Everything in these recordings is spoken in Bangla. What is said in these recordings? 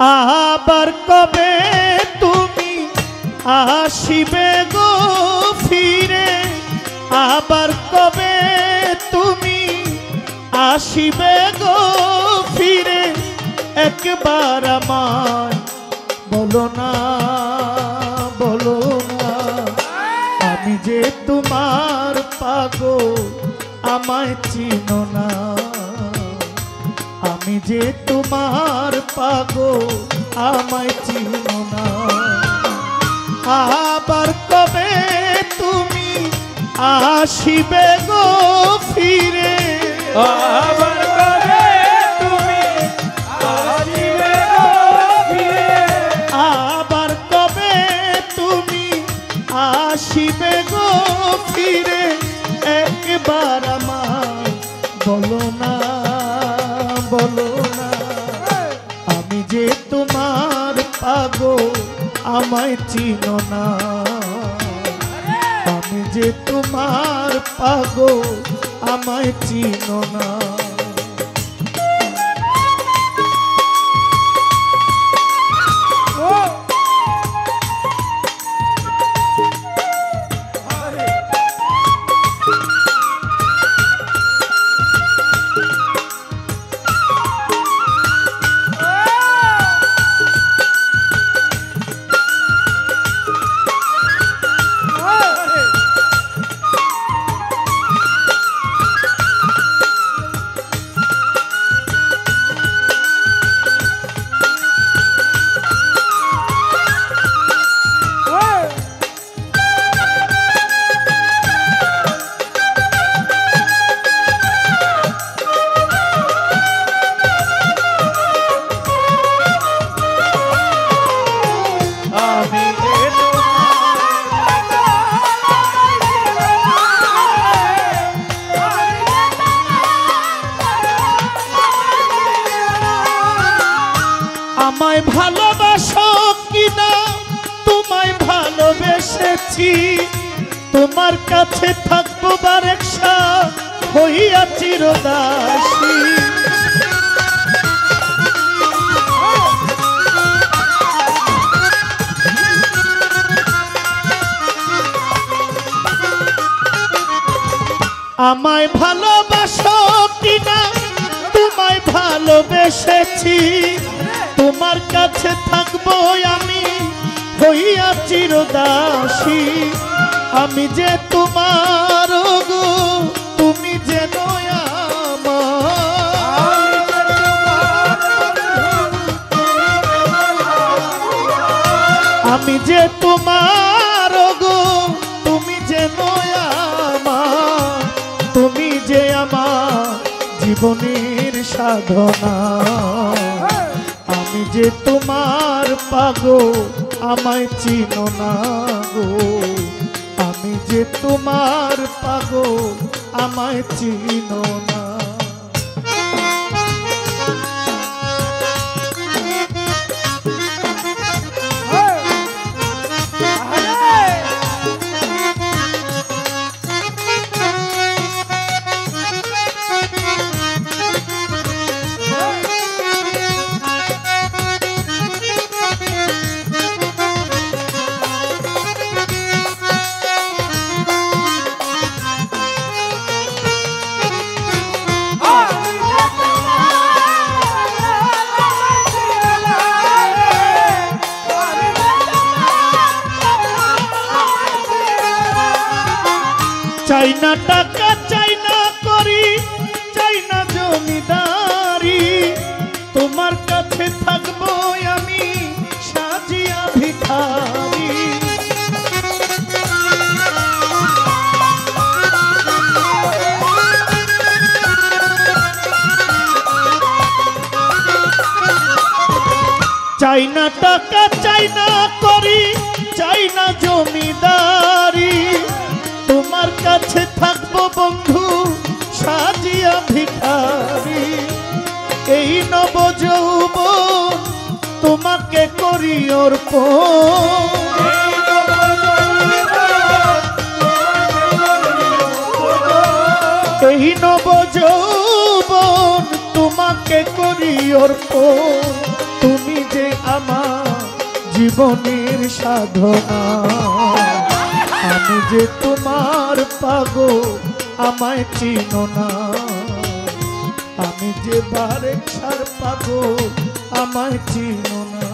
আবার কবে তুমি আসিবে গো ফিরে, আবার কবে তুমি আসিবে গো ফিরে, একবার আমায় বলো না, বলো না। আমি যে তোমার পাগল আমায় চিনো না, আমি যে তোমার পাগল আমায় চিনো না। আবার কবে তুমি আসিবে গো ফিরে, আবার কবে তুমি আসিবে গো ফিরে, আবার কবে তুমি আসিবে গো ফিরে, একবার আমায় বলো না, বলো না। আমি যে তোমার পাগল আমায় চিনো না, আমি যে তোমার পাগল আমায় চিনো না। আমায় ভালোবাসো কিনা তোমায় ভালোবেসেছি, তোমার কাছে থাকবো বারেকশা হইয়া চিরদাসী। আমায় ভালোবাসো কিনা তোমায় ভালোবেসেছি, তোমার কাছে থাকবো আমি হইয়া চিরদাসী। আমি যে তোমার গো তুমি যেন আমার, আমি যে তোমার গো তুমি যেন আমার, তুমি যে আমার জীবনের সাধনা। আমি যে তোমার পাগল আমায় চিনো না গো, আমি যে তোমার পাগল আমায় চিনো না। চাই না টাকা, চাই না করি, চাই না জমিদারি, তোমার কাছে থাকবো আমি সাজিয়া ভিখারি। চাই না টাকা, চাই না করি, চাই না জমিদারি, তোমার কাছে থাকবো বন্ধু সাজিয়া ভিখারি। এই নব যৌবন তোমাকে করি অর্পণ, এই নব যৌবন তোমাকে করি অর্পণ। তুমি যে জীবনের সাধনা। আমি যে তোমার পাগল আমায় চিনো না, আমি যে বারেকশার পাগল আমায় চিনো না।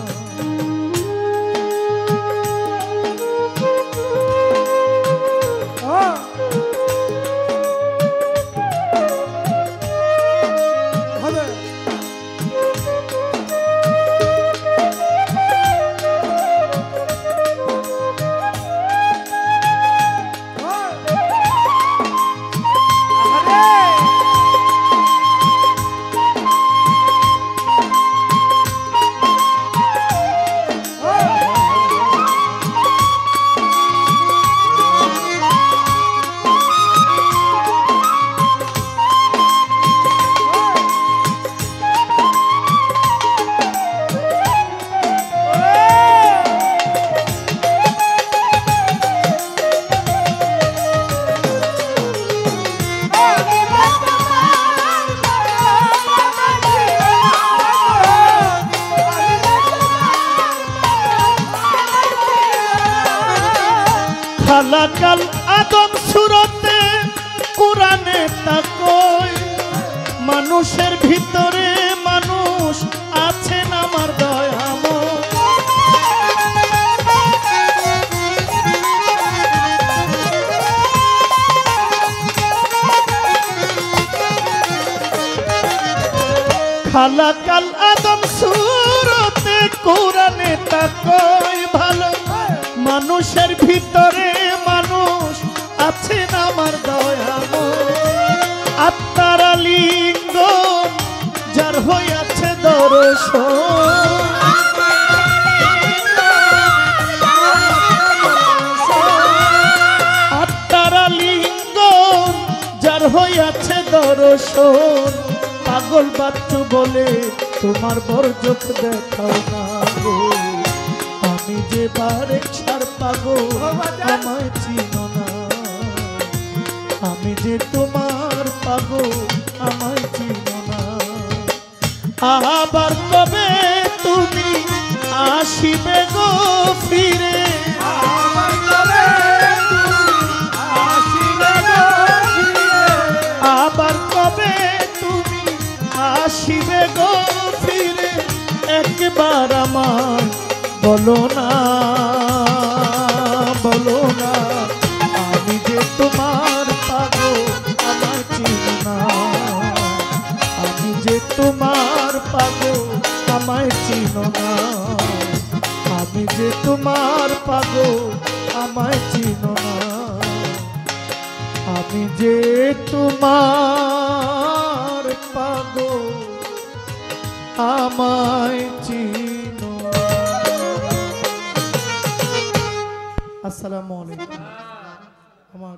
খালাকাল আদম সুরতে কোরআনে তাকই, মানুষের ভিতরে মানুষ আছেন আমার দয়াময়। খালাকাল আদম সুরতে কোরআনে তাকই, ভালো মানুষের ভিতরে মানুষ আছেন আমার দয়াময়। আত্মার লিঙ্গ যার হইয়াছে দর্শন, আত্মার লিঙ্গ যার হইয়াছে দর্শন। পাগল বাচ্চু বলে তোমার বরজক দেখাও না গো, আমি যে বারেকশার পাগল আমায় চিনো না, আমি যে তোমার পাগল আমায় চিনো না। আবার কবে তুমি আসিবে গো ফিরে, আবার কবে তুমি আসিবে গো ফিরে, একবার আমায় বলো না, বলো না। আমি যে তোমার পাগল আমায় চিনো না, আমি যে তোমার পাগল আমায় চিনো না, আমি যে তোমার পাগল আমায় চিনো না, আমি যে তোমার পাগল আমায় চিনো। আসসালামু আলাইকুম। আমার